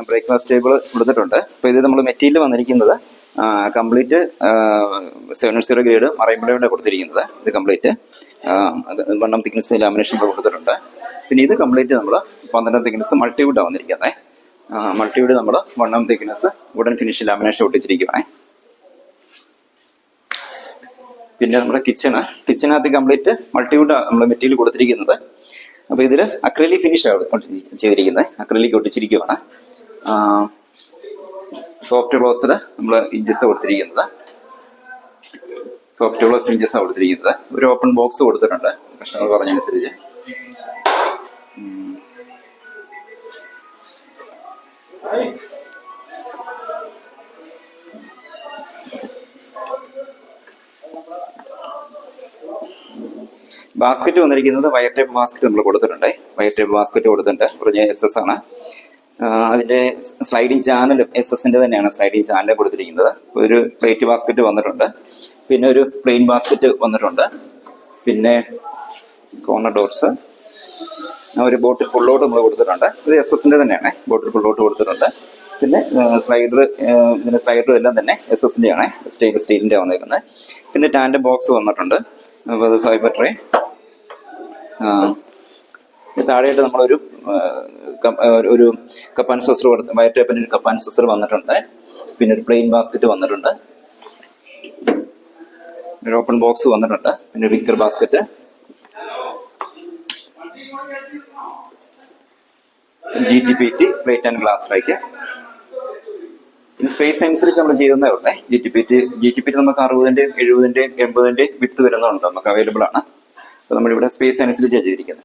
Breakfast table കൊടുത്തിട്ടുണ്ട്. അപ്പോൾ ഇത് നമ്മൾ മെറ്റീരിയൽ വന്നിരിക്കുന്നത് കംപ്ലീറ്റ് 710 ഗ്രേഡ് മറൈൻബ്ലയുടെ കൊടുത്തിരിക്കുന്നത്. ഇത് കംപ്ലീറ്റ് 1 തിക്നെസ് ലാമിനേഷൻ കൊടുത്തിട്ടുണ്ട്. പിന്നെ ഇത് കംപ്ലീറ്റ് നമ്മൾ 12 തിക്നെസ് മൾട്ടിവുഡാണ് വന്നിരിക്കുന്നത്. മൾട്ടിവുഡ് നമ്മൾ 1 തിക്നെസ് വുഡൻ ഫിനിഷ് ലാമിനേഷൻ ഒട്ടിച്ചിരിക്കുകയാണ്. പിന്നെ നമ്മുടെ കിച്ചണകത്ത് കംപ്ലീറ്റ് മൾട്ടിവുഡ് നമ്മൾ മെറ്റീരിയൽ കൊടുത്തിരിക്കുന്നത്. അപ്പോൾ ഇതിൽ അക്രിലിക് ഫിനിഷ് ചെയ്തിരിക്കുന്നത്, അക്രിലിക് ഒട്ടിച്ചിരിക്കുകയാണ്. സോഫ്റ്റ് ക്ലോസ്ഡ് നമ്മൾ ഇഞ്ചസ് കൊടുത്തിരിക്കുന്നത്, സോഫ്റ്റ് ക്ലോസ്ഡ് ഇഞ്ചസ് കൊടുത്തിരിക്കുന്നത്. ഒരു ഓപ്പൺ ബോക്സ് കൊടുത്തിട്ടുണ്ട് കസ്റ്റമർ പറഞ്ഞനുസരിച്ച്. ബാസ്ക്കറ്റ് വന്നിരിക്കുന്നത് വയർ ടൈപ്പ് ബാസ്ക്കറ്റ് നമ്മൾ കൊടുത്തിട്ടുണ്ട്. വയർ ടൈപ്പ് ബാസ്ക്കറ്റ് കൊടുത്തിട്ടുണ്ട്. കുറഞ്ഞ SS ആണ്. അതിന്റെ സ്ലൈഡിങ് ചാനലും SS തന്നെയാണ് സ്ലൈഡിങ് ചാനൽ കൊടുത്തിരിക്കുന്നത്. ഒരു പ്ലേറ്റ് ബാസ്ക്കറ്റ് വന്നിട്ടുണ്ട്. പിന്നെ ഒരു പ്ലെയിൻ ബാസ്ക്കറ്റ് വന്നിട്ടുണ്ട്. പിന്നെ കോർണർ ഡോർസ്, ഒരു ബോട്ടിൽ ഫുള്ളോട്ട് നമ്മൾ കൊടുത്തിട്ടുണ്ട്. ഇത് SS തന്നെയാണ്, ബോട്ടിൽ ഫുള്ളോട്ട് കൊടുത്തിട്ടുണ്ട്. പിന്നെ ഇതിന്റെ സ്ലൈഡർ എല്ലാം തന്നെ SS ആണ്, സ്റ്റെയിൻലെസ് സ്റ്റീലിന്റെ വന്നിരിക്കുന്നത്. പിന്നെ ടാൻഡ് ബോക്സ് വന്നിട്ടുണ്ട്. അപ്പോൾ അത് ഫൈബർ ട്രേ. താഴെയായിട്ട് നമ്മളൊരു ഒരു കപ്പ് ആൻഡ് സോസർ വയർ ടൈപ്പിന്റെ ഒരു കപ്പ് ആൻഡ് സോസർ വന്നിട്ടുണ്ട്. പിന്നെ ഒരു പ്ലെയിൻ ബാസ്ക്കറ്റ് വന്നിട്ടുണ്ട്. ഒരു ഓപ്പൺ ബോക്സ് വന്നിട്ടുണ്ട്. പിന്നെ ഒരു wicker basket, GTPT plate and glass rake. ഇത് സ്പേസ് അനുസരിച്ച് നമ്മൾ ചെയ്യുന്നതേ ഉള്ളേ. GTPT നമുക്ക് 60-ന്റെ 70-ന്റെ 80-ന്റെ വിഡ്ത്ത് വരുന്നുണ്ട്, നമുക്ക് അവൈലബിൾ ആണ്. അപ്പോൾ നമ്മളിവിടെ സ്പേസ് അനുസരിച്ചാണ് ചെയ്തിരിക്കുന്നത്.